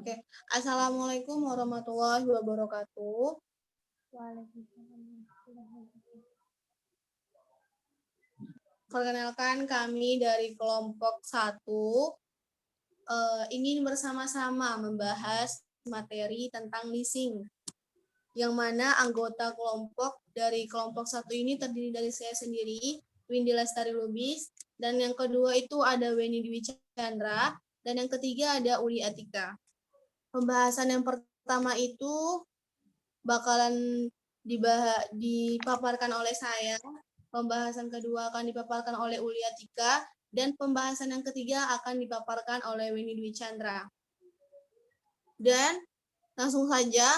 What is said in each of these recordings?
Oke, Assalamualaikum warahmatullahi wabarakatuh. Perkenalkan kami dari kelompok 1 ingin bersama-sama membahas materi tentang leasing, yang mana anggota kelompok dari kelompok 1 ini terdiri dari saya sendiri, Windy Lestari Lubis, dan yang kedua itu ada Weni Dwi Chandra, dan yang ketiga ada Uli Atika. Pembahasan yang pertama itu bakalan dipaparkan oleh saya, pembahasan kedua akan dipaparkan oleh Uli Atika, dan pembahasan yang ketiga akan dipaparkan oleh Weni Dwi Chandra. Dan langsung saja,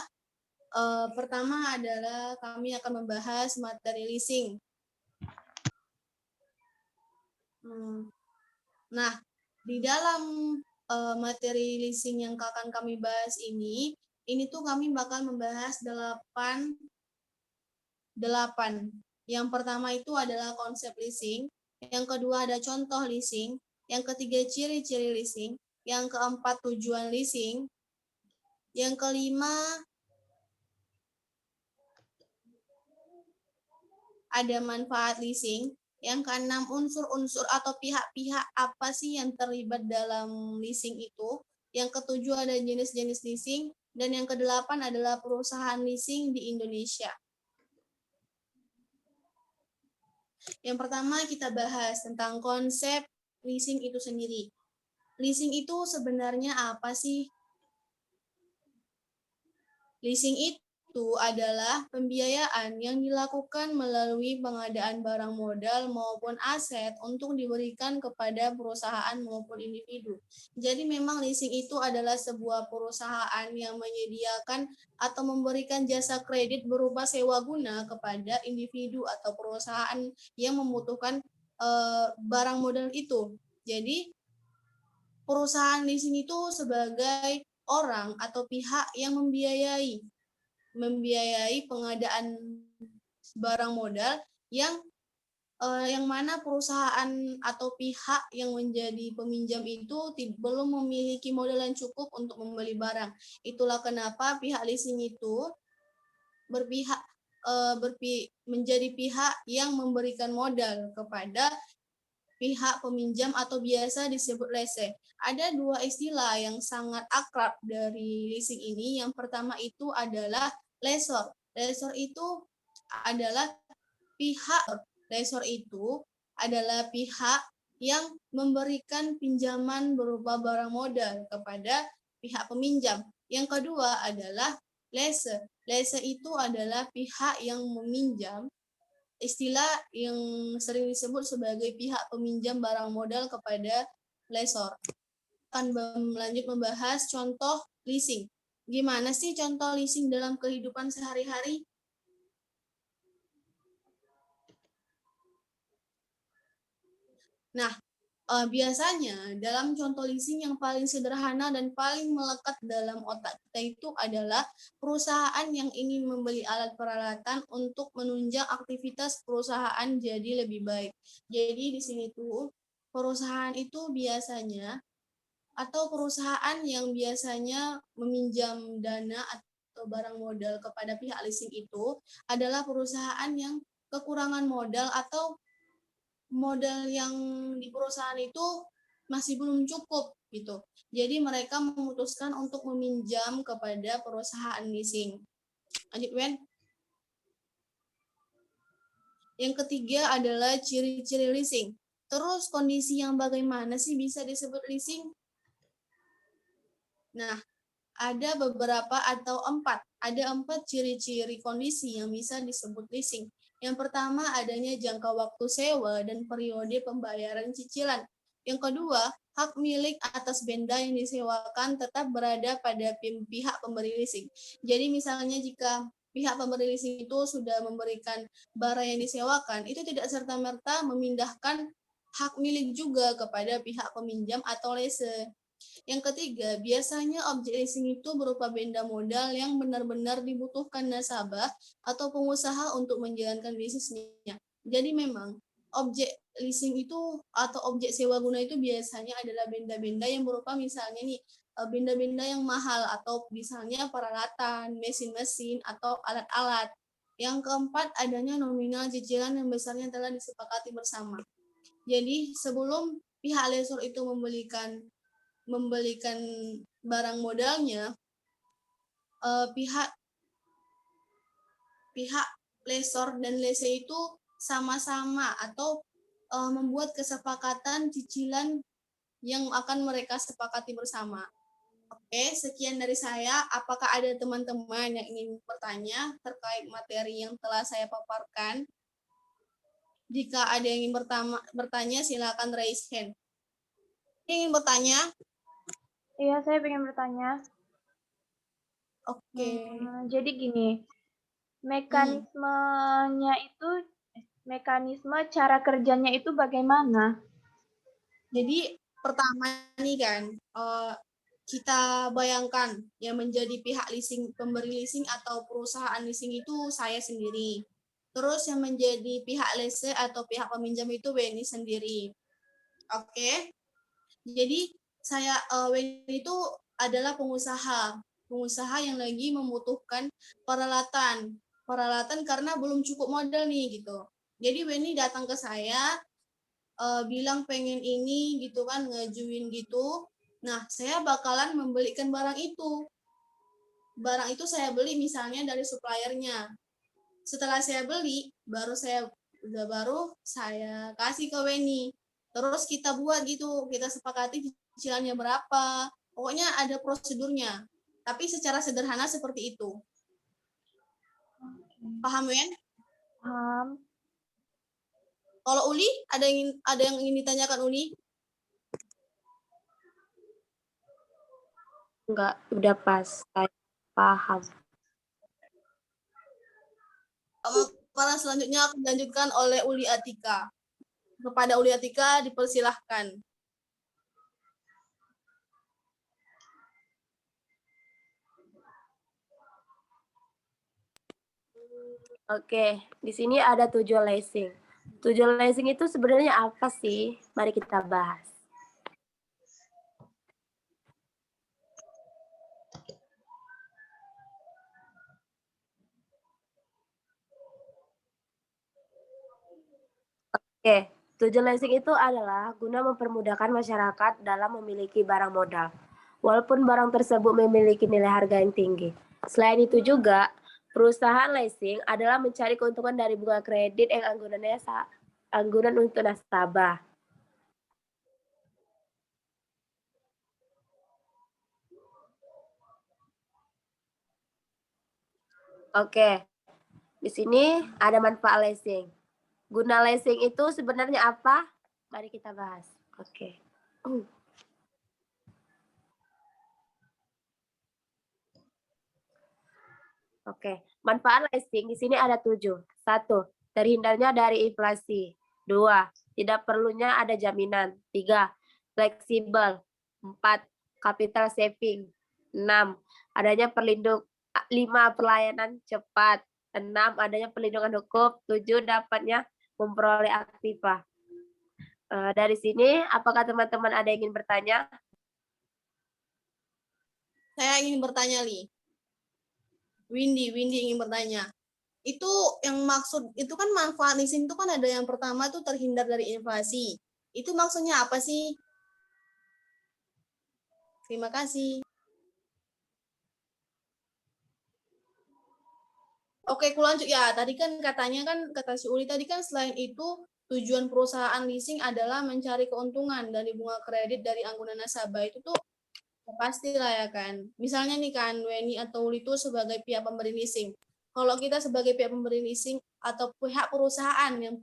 pertama adalah kami akan membahas materi leasing. Nah, di dalam materi leasing yang akan kami bahas ini tuh kami bakal membahas 8. Yang pertama itu adalah konsep leasing, yang kedua ada contoh leasing, yang ketiga ciri-ciri leasing, yang keempat tujuan leasing, yang kelima ada manfaat leasing, yang keenam unsur-unsur atau pihak-pihak apa sih yang terlibat dalam leasing itu, yang ketujuh ada jenis-jenis leasing, dan yang kedelapan adalah perusahaan leasing di Indonesia. Yang pertama kita bahas tentang konsep leasing itu sendiri. Leasing itu sebenarnya apa sih? Leasing itu adalah pembiayaan yang dilakukan melalui pengadaan barang modal maupun aset untuk diberikan kepada perusahaan maupun individu. Jadi memang leasing itu adalah sebuah perusahaan yang menyediakan atau memberikan jasa kredit berupa sewa guna kepada individu atau perusahaan yang membutuhkan barang modal itu. Jadi perusahaan leasing itu sebagai orang atau pihak yang membiayai pengadaan barang modal yang mana perusahaan atau pihak yang menjadi peminjam itu belum memiliki modal yang cukup untuk membeli barang. Itulah kenapa pihak leasing itu menjadi pihak yang memberikan modal kepada pihak peminjam atau biasa disebut lese. Ada dua istilah yang sangat akrab dari leasing ini. Yang pertama itu adalah lessor. Lessor itu adalah pihak yang memberikan pinjaman berupa barang modal kepada pihak peminjam. Yang kedua adalah lese. Lese itu adalah pihak yang meminjam, istilah yang sering disebut sebagai pihak peminjam barang modal kepada lessor. Akan lanjut membahas contoh leasing. Gimana sih contoh leasing dalam kehidupan sehari-hari? Nah, biasanya dalam contoh leasing yang paling sederhana dan paling melekat dalam otak kita itu adalah perusahaan yang ingin membeli alat peralatan untuk menunjang aktivitas perusahaan jadi lebih baik. Jadi di sini tuh perusahaan itu biasanya atau perusahaan yang biasanya meminjam dana atau barang modal kepada pihak leasing itu adalah perusahaan yang kekurangan modal atau modal yang di perusahaan itu masih belum cukup gitu. Jadi mereka memutuskan untuk meminjam kepada perusahaan leasing. Lanjut, Wen. Yang ketiga adalah ciri-ciri leasing. Terus kondisi yang bagaimana sih bisa disebut leasing? Nah, ada beberapa atau ada empat ciri-ciri kondisi yang bisa disebut leasing. Yang pertama adanya jangka waktu sewa dan periode pembayaran cicilan. Yang kedua, hak milik atas benda yang disewakan tetap berada pada pihak pemberi leasing. Jadi misalnya jika pihak pemberi leasing itu sudah memberikan barang yang disewakan, itu tidak serta-merta memindahkan hak milik juga kepada pihak peminjam atau lese. Yang ketiga, biasanya objek leasing itu berupa benda modal yang benar-benar dibutuhkan nasabah atau pengusaha untuk menjalankan bisnisnya. Jadi memang objek leasing itu atau objek sewa guna itu biasanya adalah benda-benda yang berupa misalnya nih benda-benda yang mahal atau misalnya peralatan, mesin-mesin atau alat-alat. Yang keempat, adanya nominal cicilan yang besarnya telah disepakati bersama. Jadi sebelum pihak lessor itu membelikan barang modalnya, pihak lessor dan lese itu sama-sama atau membuat kesepakatan cicilan yang akan mereka sepakati bersama. Oke, sekian dari saya. Apakah ada teman-teman yang ingin bertanya terkait materi yang telah saya paparkan? Jika ada yang ingin bertanya, silakan raise hand. Ingin bertanya? Iya, saya ingin bertanya. Oke. Jadi gini, mekanisme cara kerjanya itu bagaimana? Jadi pertama nih kan, kita bayangkan yang menjadi pihak leasing, pemberi leasing atau perusahaan leasing itu saya sendiri. Terus yang menjadi pihak lese atau pihak peminjam itu WNI sendiri. Oke. Jadi saya WNI itu adalah pengusaha yang lagi membutuhkan peralatan karena belum cukup modal nih gitu. Jadi WNI datang ke saya bilang pengen ini gitu kan, ngajuin gitu. Nah, saya bakalan membelikan barang itu. Barang itu saya beli misalnya dari suppliernya. Setelah saya beli, baru saya kasih ke Weni. Terus kita buat gitu, kita sepakati cicilannya berapa. Pokoknya ada prosedurnya. Tapi secara sederhana seperti itu. Paham, Wen? Paham. Kalau Uli, ada yang ingin ditanyakan Uli? Enggak, udah pas. Saya paham. Para selanjutnya akan dilanjutkan oleh Uli Atika. Kepada Uli Atika dipersilahkan. Oke, di sini ada tujuan leasing. Tujuan leasing itu sebenarnya apa sih? Mari kita bahas. Oke, tujuan leasing itu adalah guna mempermudahkan masyarakat dalam memiliki barang modal, walaupun barang tersebut memiliki nilai harga yang tinggi. Selain itu juga, perusahaan leasing adalah mencari keuntungan dari bunga kredit yang anggunan untuk nasabah. Oke, di sini ada manfaat leasing. Guna leasing itu sebenarnya apa? Mari kita bahas. Oke. Oke, manfaat leasing di sini ada 7. 1. Terhindarnya dari inflasi. 2. Tidak perlunya ada jaminan. 3. Fleksibel. 4. Capital saving. 6. Adanya 5. Pelayanan cepat. 6. Adanya perlindungan hukum. 7. Dapatnya memperoleh aktiva. Dari sini, apakah teman-teman ada yang ingin bertanya? Saya ingin bertanya, Li. Windy ingin bertanya. Itu yang maksud, itu kan manfaat leasing itu kan ada yang pertama tuh terhindar dari inflasi. Itu maksudnya apa sih? Terima kasih. Oke, aku lanjut ya. Tadi kan katanya kan, kata si Uli tadi kan selain itu tujuan perusahaan leasing adalah mencari keuntungan dari bunga kredit dari anggunan nasabah. Itu tuh pasti lah ya kan. Misalnya nih kan, Weni atau Uli itu sebagai pihak pemberi leasing. Kalau kita sebagai pihak pemberi leasing atau pihak perusahaan yang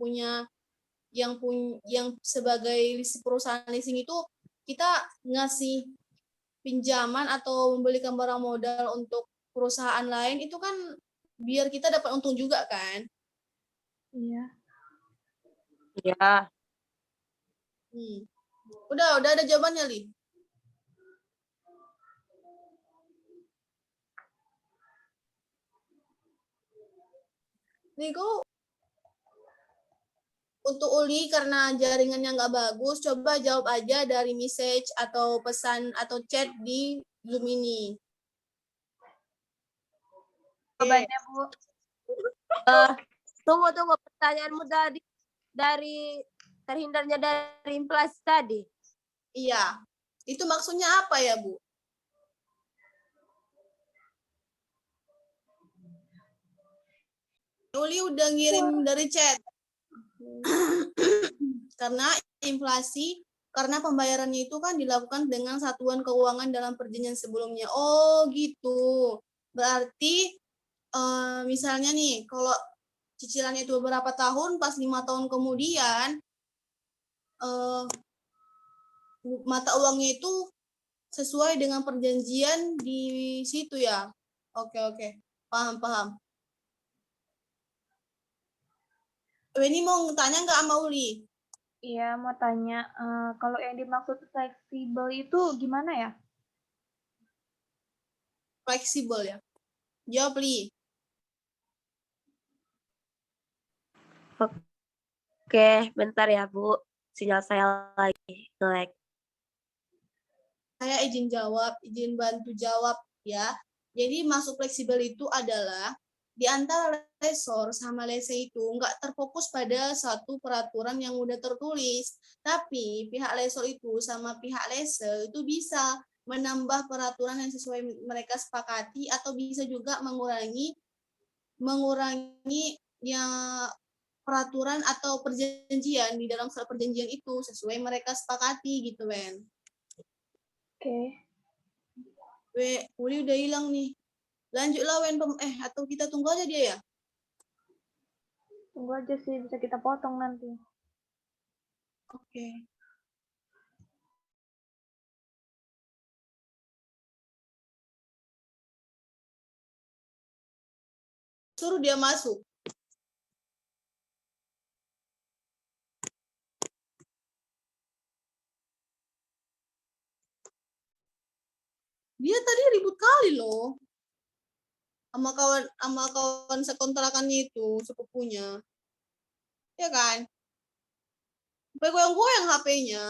sebagai perusahaan leasing itu kita ngasih pinjaman atau membelikan barang modal untuk perusahaan lain itu kan biar kita dapat untung juga kan? Iya. Ya. Udah ada jawabannya, Li. Niku untuk Uli karena jaringannya nggak bagus, coba jawab aja dari message atau pesan atau chat di Zoom ini. Jawabannya, Bu. Tunggu pertanyaanmu dari terhindarnya dari inflasi tadi. Iya. Itu maksudnya apa ya, Bu? Uli udah ngirim dari chat. Karena inflasi, karena pembayarannya itu kan dilakukan dengan satuan keuangan dalam perjanjian sebelumnya. Oh, gitu. Berarti misalnya nih, kalau cicilannya itu beberapa tahun, pas 5 tahun kemudian, mata uangnya itu sesuai dengan perjanjian di situ ya. Oke. Paham. Ini mau tanya nggak sama Uli? Iya, mau tanya, kalau yang dimaksud fleksibel itu gimana ya? Fleksibel ya. Jawab, Li. Oke, bentar ya, Bu. Sinyal saya lagi nge-lag. Saya izin bantu jawab ya. Jadi masuk fleksibel itu adalah di antara lesor sama lese itu nggak terfokus pada satu peraturan yang udah tertulis. Tapi pihak lesor itu sama pihak lese itu bisa menambah peraturan yang sesuai mereka sepakati atau bisa juga mengurangi ya peraturan atau perjanjian di dalam surat perjanjian itu sesuai mereka sepakati gitu, Ben. Oke. Uli udah hilang nih. Lanjutlah, Wen. Atau kita tunggu aja dia ya? Tunggu aja sih, bisa kita potong nanti. Oke. Suruh dia masuk. Dia tadi ribut kali loh. Sama kawan sekontrakannya itu, sepupunya. Ya kan? Sampai goyang-goyang HP-nya.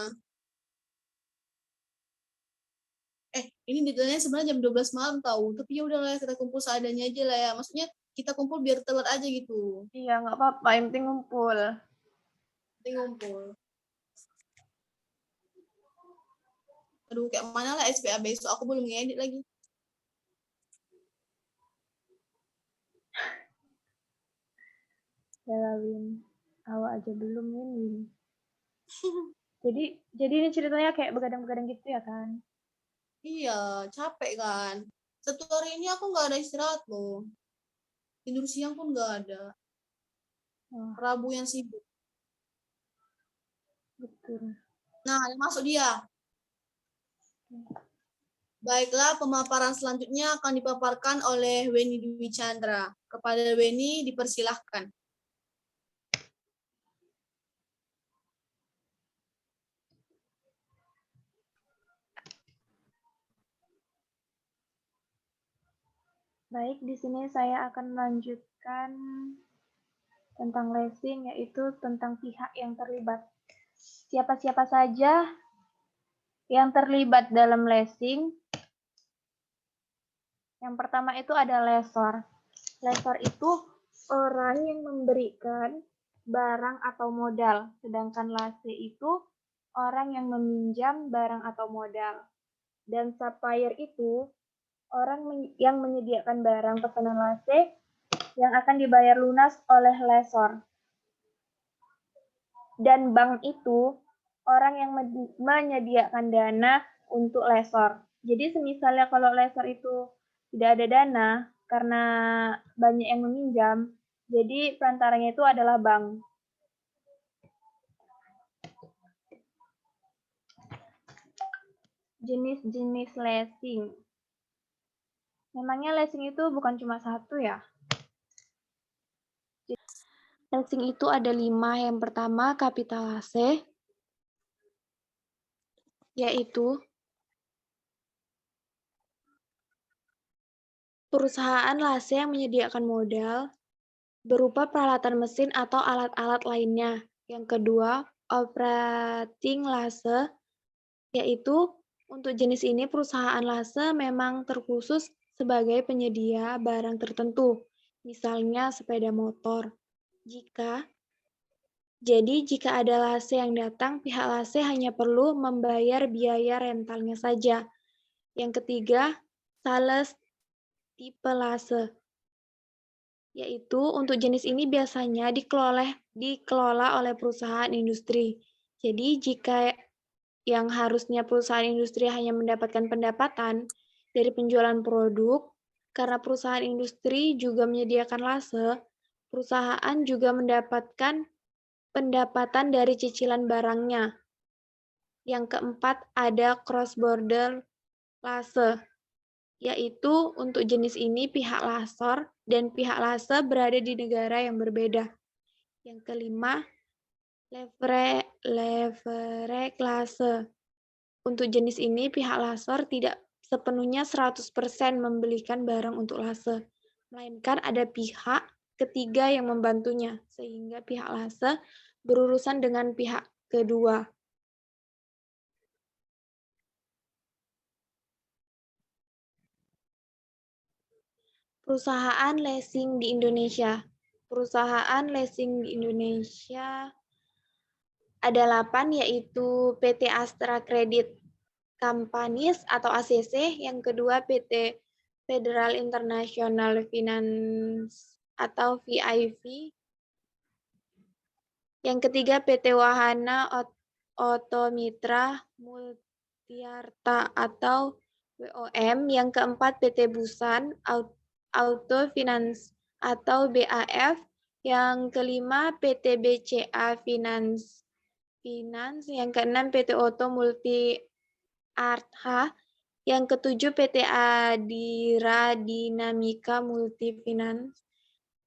Ini detailnya sebenarnya jam 12 malam tahu, tapi ya udahlah kita kumpul seadanya aja lah ya. Maksudnya kita kumpul biar telat aja gitu. Iya, nggak apa-apa, yang penting ngumpul. Kita ngumpul. Aduh, kayak mana lah SPA besok, aku belum ngedit lagi. Ya, Win. Awak aja belum, Win. Jadi ini ceritanya kayak begadang-begadang gitu ya kan? Iya, capek kan. Satu hari ini aku nggak ada istirahat loh. Tidur siang pun nggak ada. Wah, Rabu yang sibuk. betul. Nah, masuk dia. Baiklah, pemaparan selanjutnya akan dipaparkan oleh Weni Dwi Chandra. Kepada Weni dipersilahkan. Baik, di sini saya akan melanjutkan tentang leasing, yaitu tentang pihak yang terlibat. Siapa-siapa saja yang terlibat dalam leasing? Yang pertama itu ada lessor. Lessor itu orang yang memberikan barang atau modal, sedangkan lase itu orang yang meminjam barang atau modal. Dan supplier itu orang yang menyediakan barang pesanan lase yang akan dibayar lunas oleh lessor. Dan bank itu orang yang menyediakan dana untuk lessor. Jadi semisalnya kalau lessor itu tidak ada dana karena banyak yang meminjam, jadi perantaranya itu adalah bank. Jenis-jenis leasing. Memangnya leasing itu bukan cuma satu ya? Leasing itu ada 5. Yang pertama kapitalase, yaitu perusahaan lase yang menyediakan modal berupa peralatan mesin atau alat-alat lainnya Yang kedua, operating lase, yaitu untuk jenis ini perusahaan lase memang terkhusus sebagai penyedia barang tertentu, misalnya sepeda motor. Jika ada lase yang datang, pihak lase hanya perlu membayar biaya rentalnya saja. Yang ketiga, sales tipe lase, yaitu untuk jenis ini biasanya dikelola oleh perusahaan industri. Jadi jika yang harusnya perusahaan industri hanya mendapatkan pendapatan dari penjualan produk, karena perusahaan industri juga menyediakan lase, perusahaan juga mendapatkan pendapatan dari cicilan barangnya. Yang keempat, ada cross-border lase, yaitu untuk jenis ini pihak lasor dan pihak lase berada di negara yang berbeda. Yang kelima, leverage lase. Untuk jenis ini pihak lasor tidak sepenuhnya 100% membelikan barang untuk lase, melainkan ada pihak ketiga yang membantunya, sehingga pihak lase berurusan dengan pihak kedua. Perusahaan leasing di Indonesia. Perusahaan leasing di Indonesia ada 8, yaitu PT Astra Credit Companies atau ACC, yang kedua PT Federal International Finance atau VIV, yang ketiga PT Wahana Otomitra Multiarta atau WOM, yang keempat PT Busan Auto Finance atau BAF, yang kelima PT BCA Finance, yang keenam PT Oto Multi Artha, yang ketujuh PT Adira Dinamika Multifinance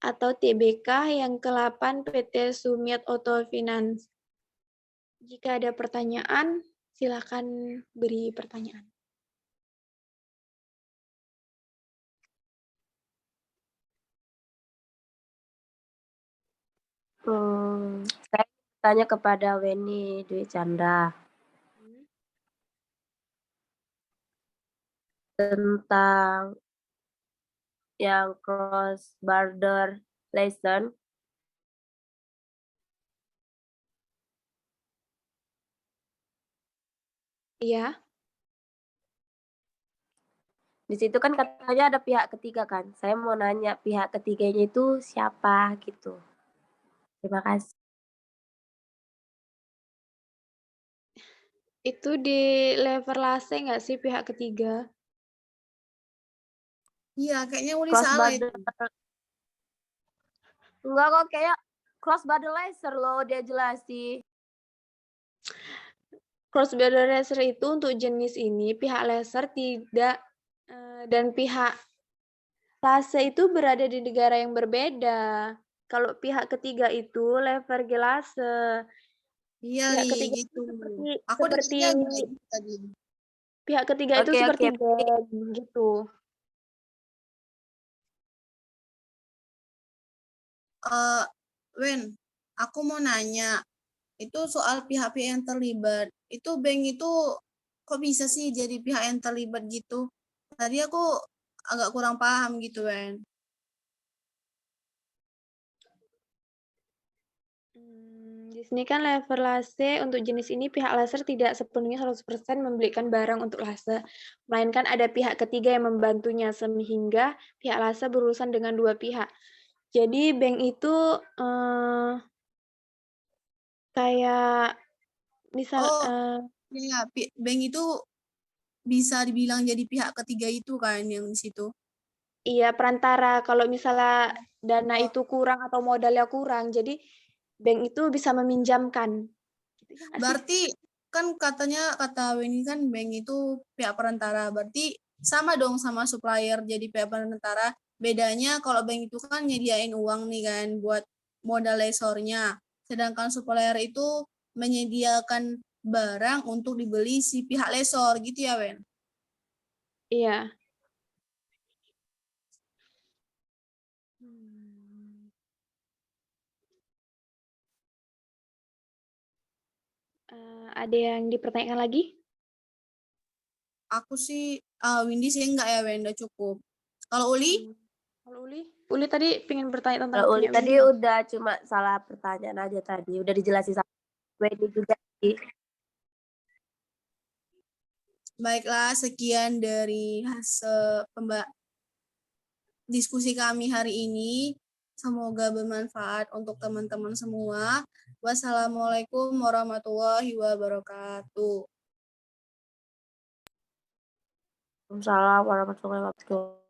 atau TBK, yang ke-8 PT Sumit Auto Finance. Jika ada pertanyaan, silakan beri pertanyaan. Saya tanya kepada Weni Dwi Chandra tentang yang cross border lesson. Iya. Di situ kan katanya ada pihak ketiga kan. Saya mau nanya pihak ketiganya itu siapa gitu. Terima kasih. Itu di level lase nggak sih pihak ketiga? Iya, kayaknya Uli Cross salah itu. border. Enggak kok, kayak cross border laser loh dia jelasin. Cross border laser itu untuk jenis ini pihak laser tidak dan pihak lase itu berada di negara yang berbeda. Kalau pihak ketiga itu leverage lase. Iya, Pihak Li, ketiga itu gitu. Aku seperti dengarnya agak gitu tadi. pihak ketiga itu Oke, seperti oke. bank gitu. Wen, aku mau nanya, itu soal pihak-pihak yang terlibat. Itu bank itu kok bisa sih jadi pihak yang terlibat gitu? Tadi aku agak kurang paham gitu, Wen. Di sini kan level lase untuk jenis ini pihak laser tidak sepenuhnya 100% membelikan barang untuk lase, melainkan ada pihak ketiga yang membantunya sehingga pihak lase berurusan dengan dua pihak. Jadi bank itu kayak misal Oh, ya, bank itu bisa dibilang jadi pihak ketiga itu kan yang di situ. iya perantara kalau misalnya dana Oh, itu kurang atau modalnya kurang, jadi bank itu bisa meminjamkan. Gitu ya nggak sih? berarti kan katanya kata Weni kan bank itu pihak perantara. Berarti sama dong sama supplier jadi pihak perantara. Bedanya kalau bank itu kan nyediain uang nih kan buat modal lesornya. Sedangkan supplier itu menyediakan barang untuk dibeli si pihak lesor gitu ya, Wen? Iya. Ada yang dipertanyakan lagi? Aku sih, Windy sih enggak ya, Wenda cukup. Kalau Uli? Kalau Uli tadi pengen bertanya tentang Kalau Uli punya tadi Windy. udah cuma salah pertanyaan aja tadi. Udah dijelasin sama Wendy juga sih. Baiklah, sekian dari hasil diskusi kami hari ini. Semoga bermanfaat untuk teman-teman semua. Wassalamualaikum warahmatullahi wabarakatuh. Waalaikumsalam warahmatullahi wabarakatuh.